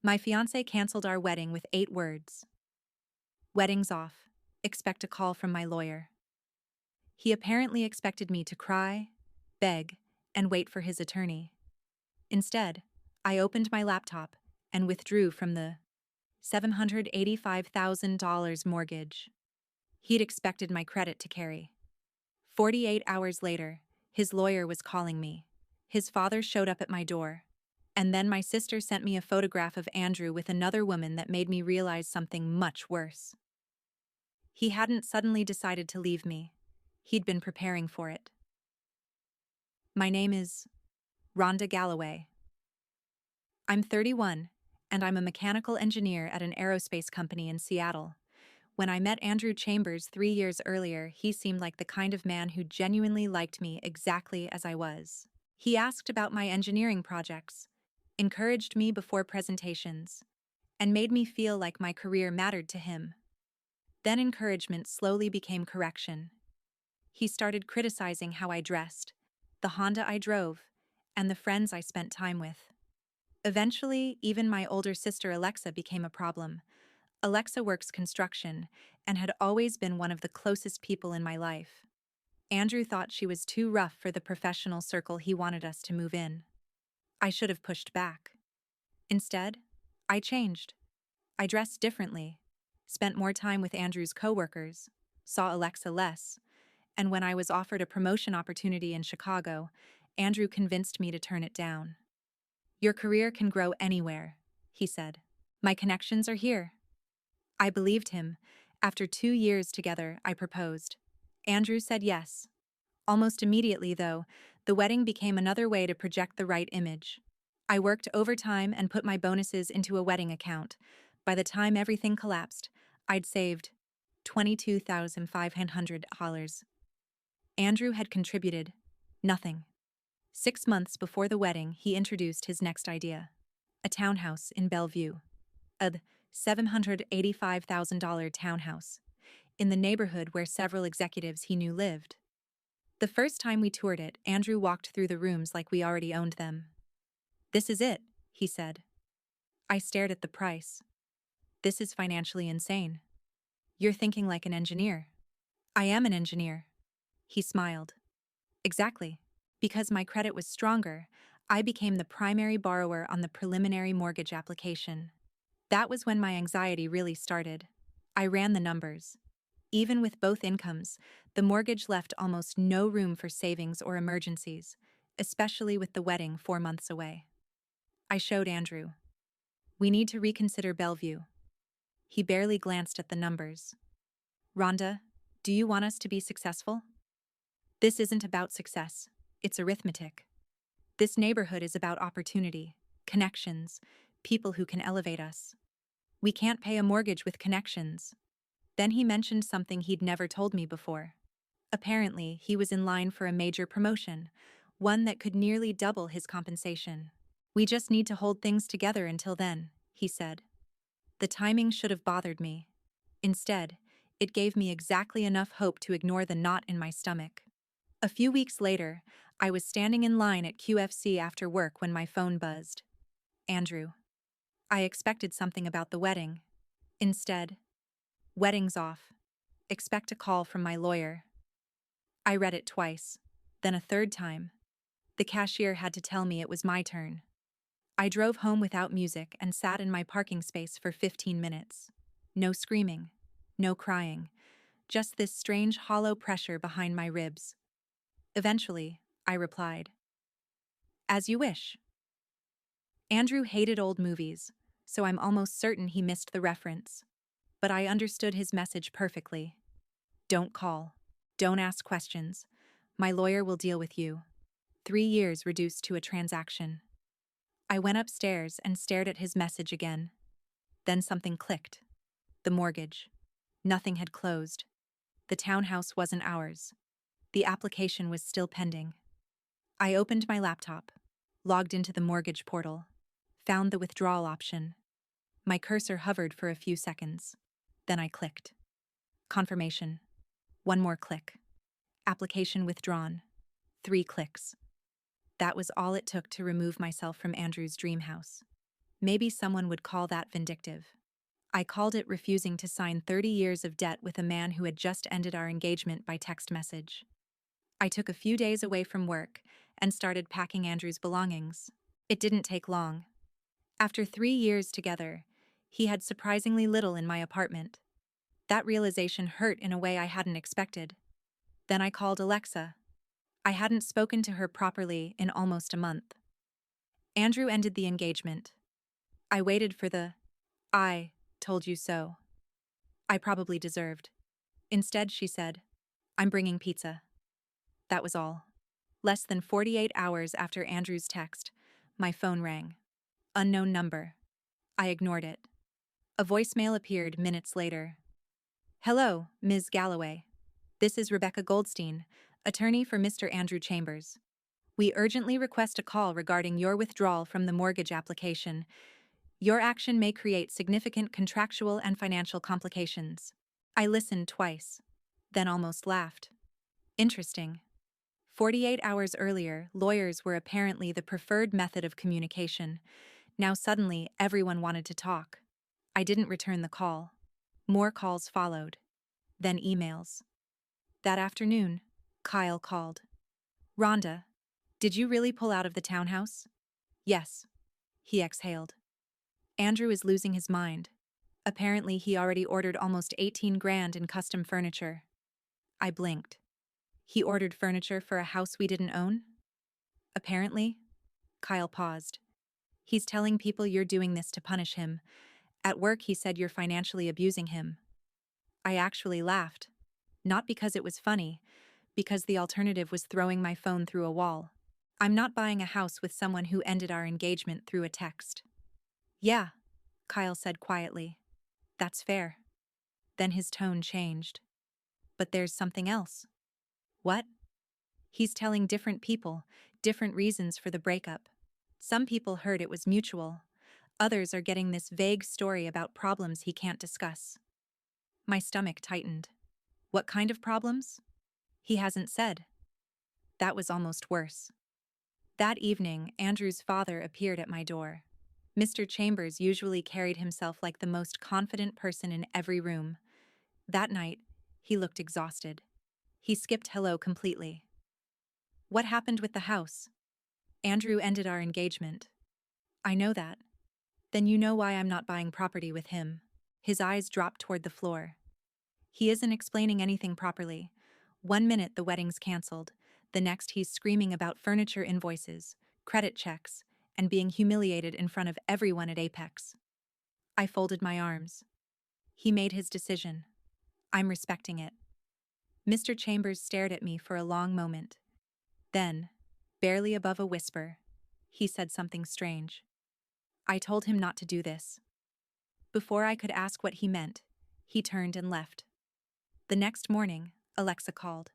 My fiancé canceled our wedding with 8 words. Wedding's off. Expect a call from my lawyer. He apparently expected me to cry, beg, and wait for his attorney. Instead, I opened my laptop and withdrew from the $785,000 mortgage. He'd expected my credit to carry. 48 hours later, his lawyer was calling me. His father showed up at my door. And then my sister sent me a photograph of Andrew with another woman that made me realize something much worse. He hadn't suddenly decided to leave me. He'd been preparing for it. My name is Rhonda Galloway. I'm 31, and I'm a mechanical engineer at an aerospace company in Seattle. When I met Andrew Chambers 3 years earlier, he seemed like the kind of man who genuinely liked me exactly as I was. He asked about my engineering projects, encouraged me before presentations, and made me feel like my career mattered to him. Then encouragement slowly became correction. He started criticizing how I dressed, the Honda I drove, and the friends I spent time with. Eventually, even my older sister Alexa became a problem. Alexa works construction and had always been one of the closest people in my life. Andrew thought she was too rough for the professional circle he wanted us to move in. I should have pushed back. Instead, I changed. I dressed differently, spent more time with Andrew's coworkers, saw Alexa less, and when I was offered a promotion opportunity in Chicago, Andrew convinced me to turn it down. "Your career can grow anywhere," he said. "My connections are here." I believed him. After 2 years together, I proposed. Andrew said yes. Almost immediately, though, the wedding became another way to project the right image. I worked overtime and put my bonuses into a wedding account. By the time everything collapsed, I'd saved $22,500. Andrew had contributed nothing. 6 months before the wedding, he introduced his next idea: a townhouse in Bellevue. A $785,000 townhouse, in the neighborhood where several executives he knew lived. The first time we toured it, Andrew walked through the rooms like we already owned them. "This is it," he said. I stared at the price. "This is financially insane." "You're thinking like an engineer." "I am an engineer." He smiled. "Exactly. Because my credit was stronger, I became the primary borrower on the preliminary mortgage application. That was when my anxiety really started. I ran the numbers. Even with both incomes, the mortgage left almost no room for savings or emergencies, especially with the wedding 4 months away. I showed Andrew. "We need to reconsider Bellevue." He barely glanced at the numbers. "Rhonda, do you want us to be successful?" "This isn't about success. It's arithmetic. This neighborhood is about opportunity, connections, people who can elevate us. We can't pay a mortgage with connections." Then he mentioned something he'd never told me before. Apparently, he was in line for a major promotion, one that could nearly double his compensation. "We just need to hold things together until then," he said. The timing should have bothered me. Instead, it gave me exactly enough hope to ignore the knot in my stomach. A few weeks later, I was standing in line at QFC after work when my phone buzzed. "Andrew." I expected something about the wedding. Instead, "Wedding's off. Expect a call from my lawyer." I read it twice, then a third time. The cashier had to tell me it was my turn. I drove home without music and sat in my parking space for 15 minutes. No screaming, no crying, just this strange hollow pressure behind my ribs. Eventually, I replied, "As you wish." Andrew hated old movies, so I'm almost certain he missed the reference. But I understood his message perfectly. Don't call. Don't ask questions. My lawyer will deal with you. 3 years reduced to a transaction. I went upstairs and stared at his message again. Then something clicked. The mortgage. Nothing had closed. The townhouse wasn't ours. The application was still pending. I opened my laptop, logged into the mortgage portal, found the withdrawal option. My cursor hovered for a few seconds. Then I clicked. Confirmation. 1 more click. Application withdrawn. 3 clicks. That was all it took to remove myself from Andrew's dream house. Maybe someone would call that vindictive. I called it refusing to sign 30 years of debt with a man who had just ended our engagement by text message. I took a few days away from work and started packing Andrew's belongings. It didn't take long. After 3 years together, he had surprisingly little in my apartment. That realization hurt in a way I hadn't expected. Then I called Alexa. I hadn't spoken to her properly in almost a month. Andrew ended the engagement. I waited for the "I told you so" I probably deserved. Instead, she said, "I'm bringing pizza." That was all. Less than 48 hours after Andrew's text, my phone rang. Unknown number. I ignored it. A voicemail appeared minutes later. "Hello, Ms. Galloway. This is Rebecca Goldstein, attorney for Mr. Andrew Chambers. We urgently request a call regarding your withdrawal from the mortgage application. Your action may create significant contractual and financial complications." I listened twice, then almost laughed. Interesting. 48 hours earlier, lawyers were apparently the preferred method of communication. Now suddenly, everyone wanted to talk. I didn't return the call. More calls followed. Then emails. That afternoon, Kyle called. "Rhonda, did you really pull out of the townhouse?" "Yes." He exhaled. "Andrew is losing his mind. Apparently he already ordered almost 18 grand in custom furniture." I blinked. He ordered furniture for a house we didn't own? Apparently. Kyle paused. "He's telling people you're doing this to punish him. At work he said you're financially abusing him." I actually laughed. Not because it was funny, because the alternative was throwing my phone through a wall. I'm not buying a house with someone who ended our engagement through a text. "Yeah," Kyle said quietly. "That's fair." Then his tone changed. "But there's something else." "What?" "He's telling different people, different reasons for the breakup. Some people heard it was mutual. Others are getting this vague story about problems he can't discuss." My stomach tightened. "What kind of problems?" "He hasn't said." That was almost worse. That evening, Andrew's father appeared at my door. Mr. Chambers usually carried himself like the most confident person in every room. That night, he looked exhausted. He skipped hello completely. "What happened with the house?" "Andrew ended our engagement." "I know that." "Then you know why I'm not buying property with him." His eyes dropped toward the floor. "He isn't explaining anything properly. One minute the wedding's canceled, the next he's screaming about furniture invoices, credit checks, and being humiliated in front of everyone at Apex." I folded my arms. He made his decision. I'm respecting it. Mr. Chambers stared at me for a long moment. Then, barely above a whisper, he said something strange. "I told him not to do this." Before I could ask what he meant, he turned and left. The next morning, Alexa called.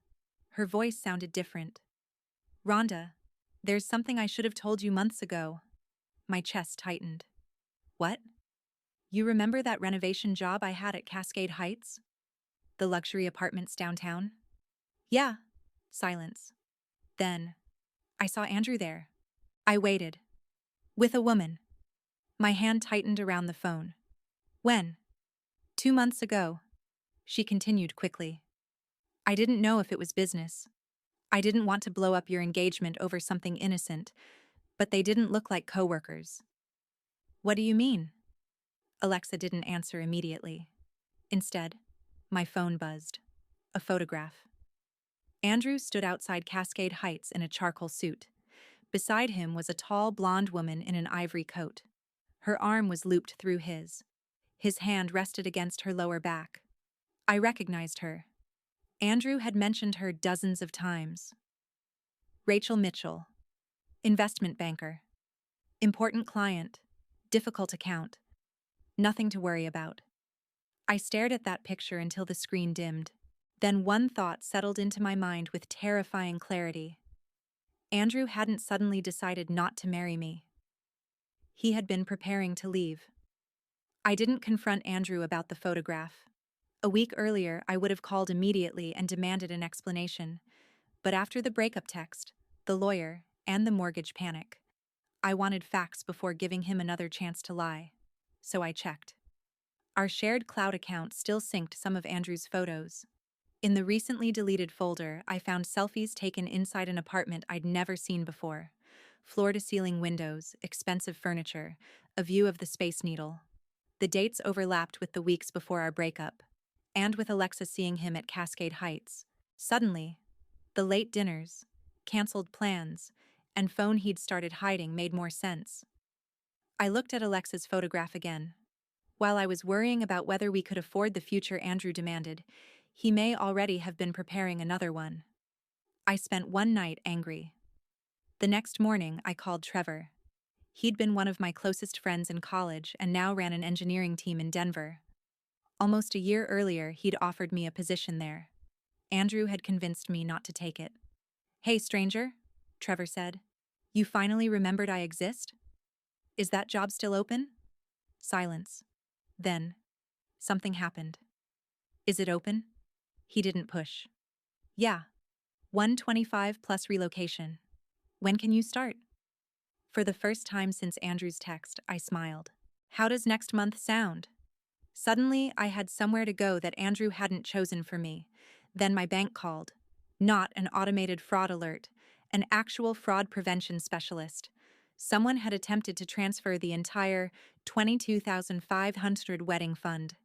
Her voice sounded different. "Rhonda, there's something I should have told you months ago." My chest tightened. "What?" "You remember that renovation job I had at Cascade Heights? The luxury apartments downtown?" "Yeah." Silence. Then, "I saw Andrew there." I waited. "With a woman." My hand tightened around the phone. "When?" "2 months ago." She continued quickly. "I didn't know if it was business. I didn't want to blow up your engagement over something innocent, but they didn't look like coworkers." "What do you mean?" Alexa didn't answer immediately. Instead, my phone buzzed. A photograph. Andrew stood outside Cascade Heights in a charcoal suit. Beside him was a tall blonde woman in an ivory coat. Her arm was looped through his. His hand rested against her lower back. I recognized her. Andrew had mentioned her dozens of times. Rachel Mitchell. Investment banker. Important client. Difficult account. Nothing to worry about. I stared at that picture until the screen dimmed. Then one thought settled into my mind with terrifying clarity. Andrew hadn't suddenly decided not to marry me. He had been preparing to leave. I didn't confront Andrew about the photograph. A week earlier, I would have called immediately and demanded an explanation. But after the breakup text, the lawyer, and the mortgage panic, I wanted facts before giving him another chance to lie. So I checked. Our shared cloud account still synced some of Andrew's photos. In the recently deleted folder, I found selfies taken inside an apartment I'd never seen before. Floor-to-ceiling windows, expensive furniture, a view of the Space Needle. The dates overlapped with the weeks before our breakup, and with Alexa seeing him at Cascade Heights. Suddenly, the late dinners, canceled plans, and phone he'd started hiding made more sense. I looked at Alexa's photograph again. While I was worrying about whether we could afford the future Andrew demanded, he may already have been preparing another one. I spent one night angry. The next morning, I called Trevor. He'd been one of my closest friends in college and now ran an engineering team in Denver. Almost a year earlier, he'd offered me a position there. Andrew had convinced me not to take it. "Hey, stranger," Trevor said. "You finally remembered I exist? Is that job still open?" Silence. Then, something happened. "Is it open?" He didn't push. "Yeah. 125 plus relocation. When can you start?" For the first time since Andrew's text, I smiled. "How does next month sound?" Suddenly, I had somewhere to go that Andrew hadn't chosen for me. Then my bank called. Not an automated fraud alert, an actual fraud prevention specialist. Someone had attempted to transfer the entire $22,500 wedding fund.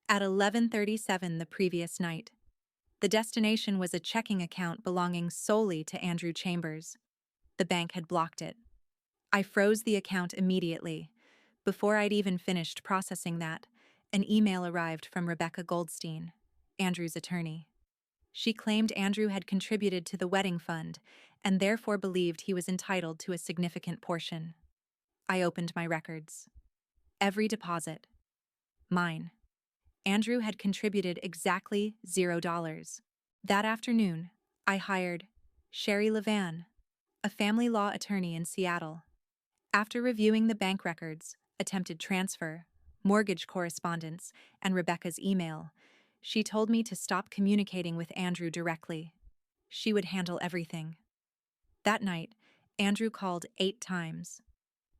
At 11:37 the previous night. The destination was a checking account belonging solely to Andrew Chambers. The bank had blocked it. I froze the account immediately. Before I'd even finished processing that, an email arrived from Rebecca Goldstein, Andrew's attorney. She claimed Andrew had contributed to the wedding fund and therefore believed he was entitled to a significant portion. I opened my records. Every deposit. Mine. Andrew had contributed exactly $0. That afternoon, I hired Sherry Levan, a family law attorney in Seattle. After reviewing the bank records, attempted transfer, mortgage correspondence, and Rebecca's email, she told me to stop communicating with Andrew directly. She would handle everything. That night, Andrew called 8 times.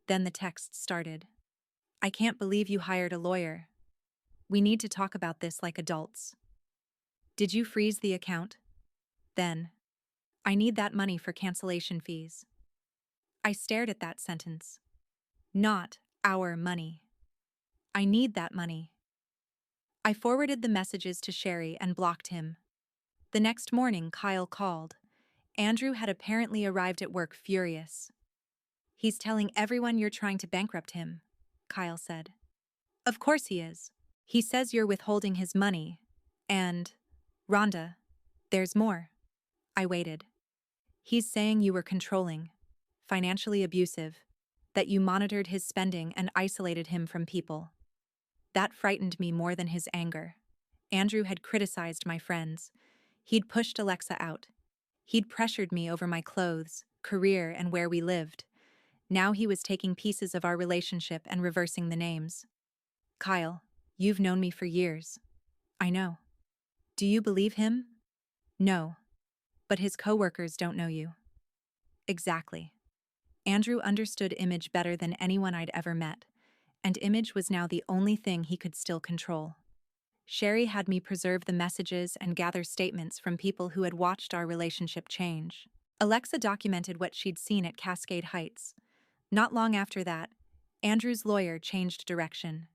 Then the text started. "I can't believe you hired a lawyer. We need to talk about this like adults. Did you freeze the account?" Then, "I need that money for cancellation fees." I stared at that sentence. Not our money. I need that money. I forwarded the messages to Sherry and blocked him. The next morning, Kyle called. Andrew had apparently arrived at work furious. "He's telling everyone you're trying to bankrupt him," Kyle said. "Of course he is. He says you're withholding his money. And, Rhonda, there's more." I waited. "He's saying you were controlling, financially abusive, that you monitored his spending and isolated him from people." That frightened me more than his anger. Andrew had criticized my friends. He'd pushed Alexa out. He'd pressured me over my clothes, career, and where we lived. Now he was taking pieces of our relationship and reversing the names. "Kyle, you've known me for years." "I know." "Do you believe him?" "No. But his coworkers don't know you." Exactly. Andrew understood image better than anyone I'd ever met, and image was now the only thing he could still control. Sherry had me preserve the messages and gather statements from people who had watched our relationship change. Alexa documented what she'd seen at Cascade Heights. Not long after that, Andrew's lawyer changed direction.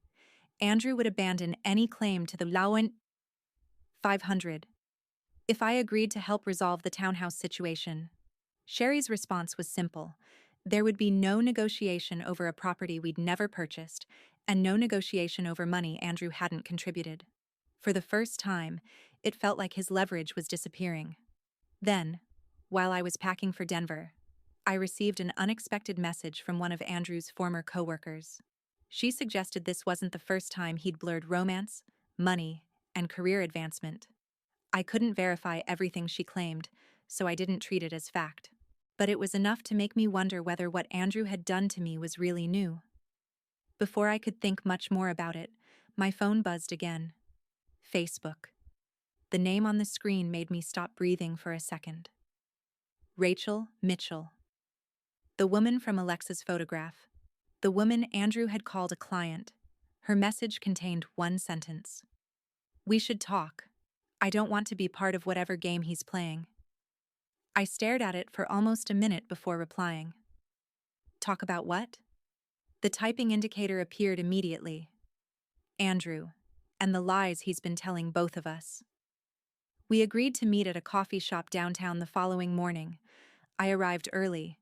Andrew would abandon any claim to the Lauant 500 if I agreed to help resolve the townhouse situation. Sherry's response was simple. There would be no negotiation over a property we'd never purchased, and no negotiation over money Andrew hadn't contributed. For the first time, it felt like his leverage was disappearing. Then, while I was packing for Denver, I received an unexpected message from one of Andrew's former coworkers. She suggested this wasn't the first time he'd blurred romance, money, and career advancement. I couldn't verify everything she claimed, so I didn't treat it as fact. But it was enough to make me wonder whether what Andrew had done to me was really new. Before I could think much more about it, my phone buzzed again. Facebook. The name on the screen made me stop breathing for a second. Rachel Mitchell. The woman from Alexa's photograph. The woman Andrew had called a client. Her message contained one sentence. "We should talk. I don't want to be part of whatever game he's playing." I stared at it for almost a minute before replying. "Talk about what?" The typing indicator appeared immediately. "Andrew, and the lies he's been telling both of us." We agreed to meet at a coffee shop downtown the following morning. I arrived early.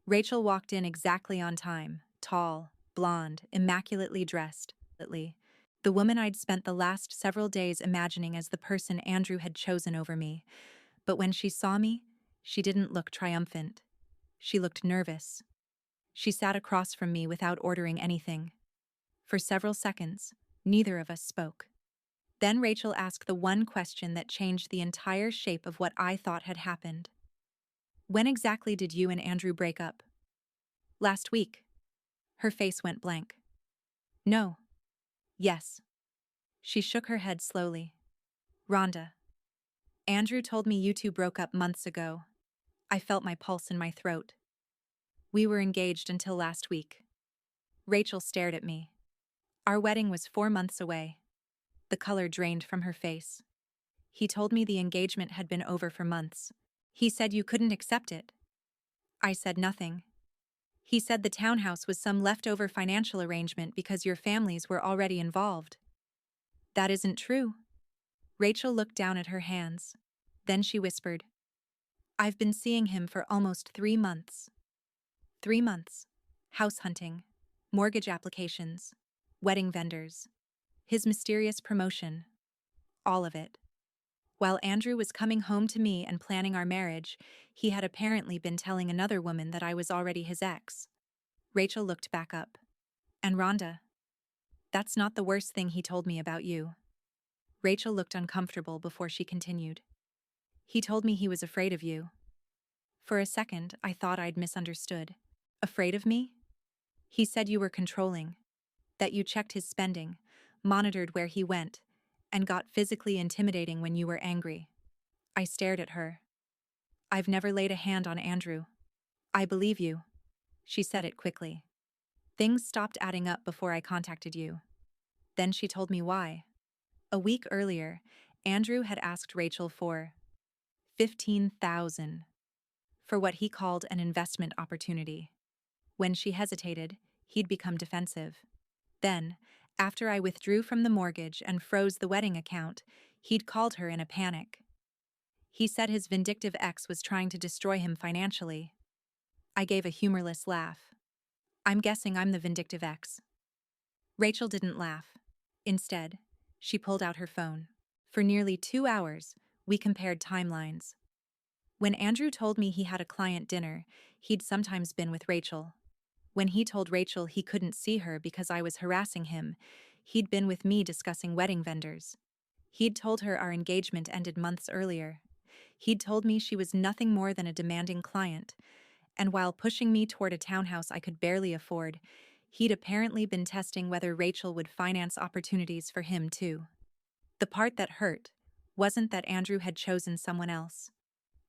Rachel walked in exactly on time, tall, blonde, immaculately dressed. The woman I'd spent the last several days imagining as the person Andrew had chosen over me. But when she saw me, she didn't look triumphant. She looked nervous. She sat across from me without ordering anything. For several seconds, neither of us spoke. Then Rachel asked the one question that changed the entire shape of what I thought had happened. "When exactly did you and Andrew break up?" "Last week." Her face went blank. "No." "Yes." She shook her head slowly. "Rhonda, Andrew told me you two broke up months ago." I felt my pulse in my throat. "We were engaged until last week." Rachel stared at me. Our wedding was 4 months away. The color drained from her face. "He told me the engagement had been over for months. He said you couldn't accept it." I said nothing. "He said the townhouse was some leftover financial arrangement because your families were already involved." "That isn't true." Rachel looked down at her hands. Then she whispered, "I've been seeing him for almost 3 months." 3 months. House hunting, mortgage applications, wedding vendors, his mysterious promotion. All of it. While Andrew was coming home to me and planning our marriage, he had apparently been telling another woman that I was already his ex. Rachel looked back up. "And Rhonda, that's not the worst thing he told me about you." Rachel looked uncomfortable before she continued. "He told me he was afraid of you." For a second, I thought I'd misunderstood. "Afraid of me?" "He said you were controlling, that you checked his spending, monitored where he went, and got physically intimidating when you were angry." I stared at her. "I've never laid a hand on Andrew." "I believe you." She said it quickly. "Things stopped adding up before I contacted you." Then she told me why. A week earlier, Andrew had asked Rachel for $15,000 for what he called an investment opportunity. When she hesitated, he'd become defensive. Then, after I withdrew from the mortgage and froze the wedding account, he'd called her in a panic. He said his vindictive ex was trying to destroy him financially. I gave a humorless laugh. "I'm guessing I'm the vindictive ex." Rachel didn't laugh. Instead, she pulled out her phone. For nearly 2 hours, we compared timelines. When Andrew told me he had a client dinner, he'd sometimes been with Rachel. When he told Rachel he couldn't see her because I was harassing him, he'd been with me discussing wedding vendors. He'd told her our engagement ended months earlier. He'd told me she was nothing more than a demanding client, and while pushing me toward a townhouse I could barely afford, he'd apparently been testing whether Rachel would finance opportunities for him too. The part that hurt wasn't that Andrew had chosen someone else.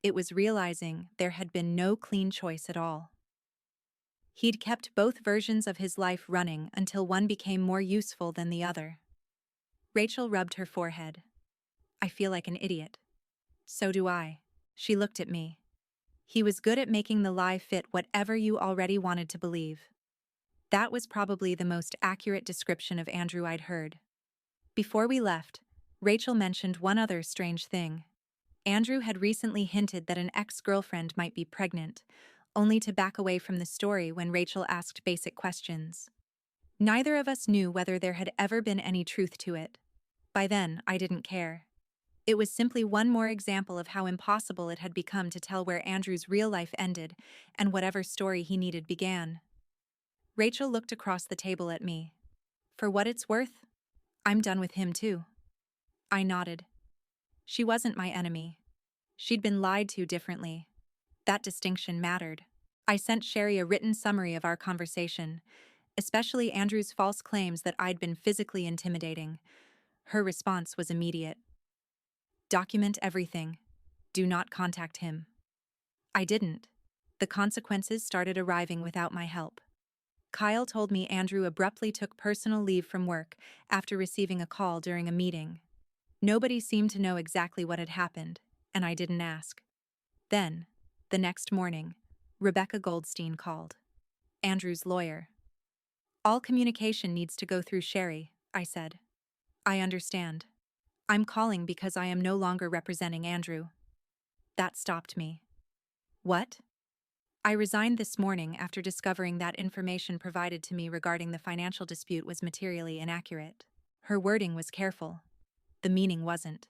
It was realizing there had been no clean choice at all. He'd kept both versions of his life running until one became more useful than the other. Rachel rubbed her forehead. "I feel like an idiot." "So do I." She looked at me. "He was good at making the lie fit whatever you already wanted to believe." That was probably the most accurate description of Andrew I'd heard. Before we left, Rachel mentioned one other strange thing. Andrew had recently hinted that an ex-girlfriend might be pregnant, only to back away from the story when Rachel asked basic questions. Neither of us knew whether there had ever been any truth to it. By then, I didn't care. It was simply one more example of how impossible it had become to tell where Andrew's real life ended and whatever story he needed began. Rachel looked across the table at me. "For what it's worth, I'm done with him too." I nodded. She wasn't my enemy. She'd been lied to differently. That distinction mattered. I sent Sherry a written summary of our conversation, especially Andrew's false claims that I'd been physically intimidating. Her response was immediate. "Document everything. Do not contact him." I didn't. The consequences started arriving without my help. Kyle told me Andrew abruptly took personal leave from work after receiving a call during a meeting. Nobody seemed to know exactly what had happened, and I didn't ask. Then, the next morning, Rebecca Goldstein called. Andrew's lawyer. All communication needs to go through Sherry, I said. I understand. I'm calling because I am no longer representing Andrew. That stopped me. What? I resigned this morning after discovering that information provided to me regarding the financial dispute was materially inaccurate. Her wording was careful. The meaning wasn't.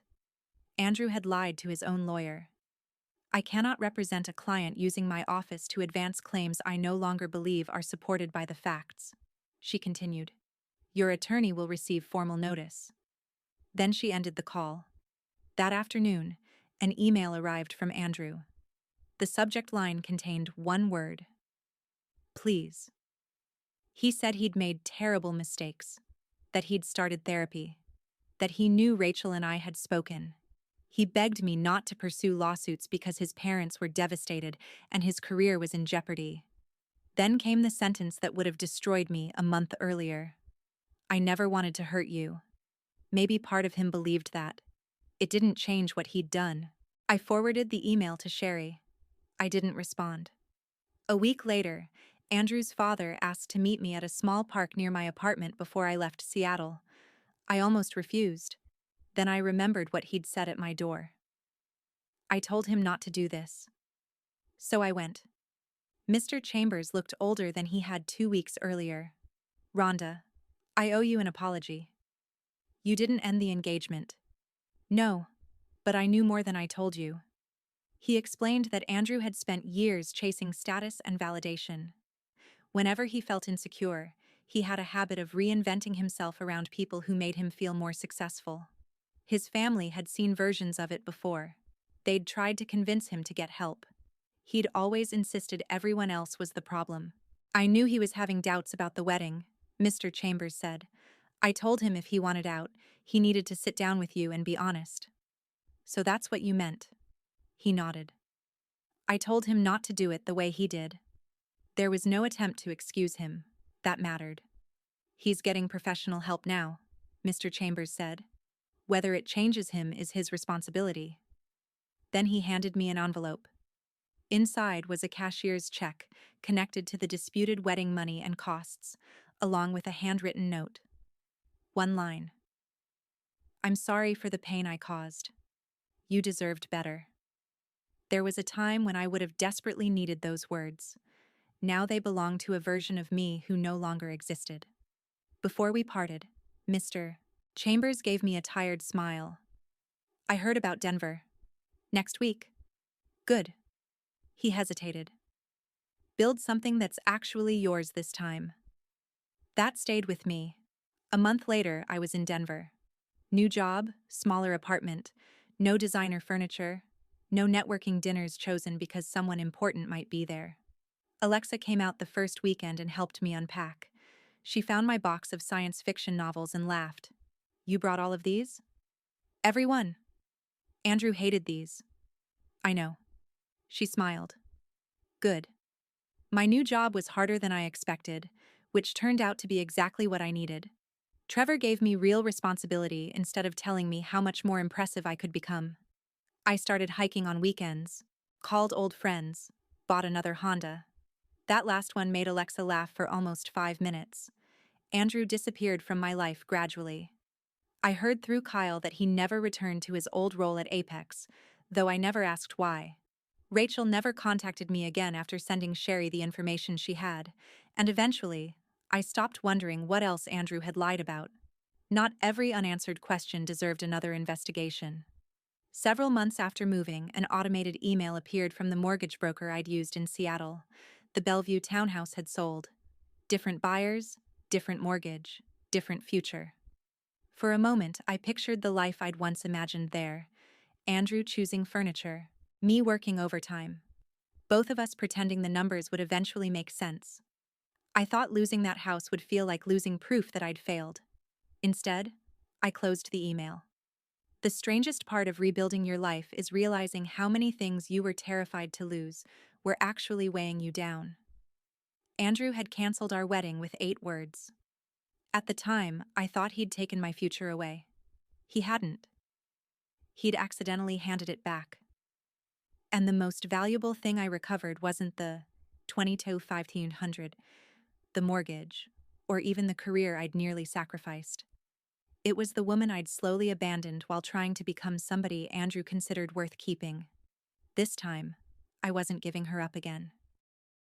Andrew had lied to his own lawyer. I cannot represent a client using my office to advance claims I no longer believe are supported by the facts. She continued. Your attorney will receive formal notice. Then she ended the call. That afternoon, an email arrived from Andrew. The subject line contained one word. Please. He said he'd made terrible mistakes, that he'd started therapy, that he knew Rachel and I had spoken. He begged me not to pursue lawsuits because his parents were devastated and his career was in jeopardy. Then came the sentence that would have destroyed me a month earlier. I never wanted to hurt you. Maybe part of him believed that. It didn't change what he'd done. I forwarded the email to Sherry. I didn't respond. A week later, Andrew's father asked to meet me at a small park near my apartment before I left Seattle. I almost refused. Then I remembered what he'd said at my door. I told him not to do this. So I went. Mr. Chambers looked older than he had 2 weeks earlier. Rhonda, I owe you an apology. You didn't end the engagement. No, but I knew more than I told you. He explained that Andrew had spent years chasing status and validation. Whenever he felt insecure, he had a habit of reinventing himself around people who made him feel more successful. His family had seen versions of it before. They'd tried to convince him to get help. He'd always insisted everyone else was the problem. I knew he was having doubts about the wedding, Mr. Chambers said. I told him if he wanted out, he needed to sit down with you and be honest. So that's what you meant. He nodded. I told him not to do it the way he did. There was no attempt to excuse him. That mattered. He's getting professional help now, Mr. Chambers said. Whether it changes him is his responsibility. Then he handed me an envelope. Inside was a cashier's check connected to the disputed wedding money and costs, along with a handwritten note. One line. I'm sorry for the pain I caused. You deserved better. There was a time when I would have desperately needed those words. Now they belong to a version of me who no longer existed. Before we parted, Mr. Chambers gave me a tired smile. I heard about Denver. Next week. Good. He hesitated. Build something that's actually yours this time. That stayed with me. A month later, I was in Denver. New job, smaller apartment, no designer furniture, no networking dinners chosen because someone important might be there. Alexa came out the first weekend and helped me unpack. She found my box of science fiction novels and laughed. You brought all of these? Every one. Andrew hated these. I know. She smiled. Good. My new job was harder than I expected, which turned out to be exactly what I needed. Trevor gave me real responsibility instead of telling me how much more impressive I could become. I started hiking on weekends, called old friends, bought another Honda. That last one made Alexa laugh for almost 5 minutes. Andrew disappeared from my life gradually. I heard through Kyle that he never returned to his old role at Apex, though I never asked why. Rachel never contacted me again after sending Sherry the information she had, and eventually, I stopped wondering what else Andrew had lied about. Not every unanswered question deserved another investigation. Several months after moving, an automated email appeared from the mortgage broker I'd used in Seattle. The Bellevue townhouse had sold. Different buyers, different mortgage, different future. For a moment, I pictured the life I'd once imagined there. Andrew choosing furniture, me working overtime. Both of us pretending the numbers would eventually make sense. I thought losing that house would feel like losing proof that I'd failed. Instead, I closed the email. The strangest part of rebuilding your life is realizing how many things you were terrified to lose were actually weighing you down. Andrew had canceled our wedding with 8 words. At the time, I thought he'd taken my future away. He hadn't. He'd accidentally handed it back. And the most valuable thing I recovered wasn't the 1500, the mortgage, or even the career I'd nearly sacrificed. It was the woman I'd slowly abandoned while trying to become somebody Andrew considered worth keeping. This time, I wasn't giving her up again.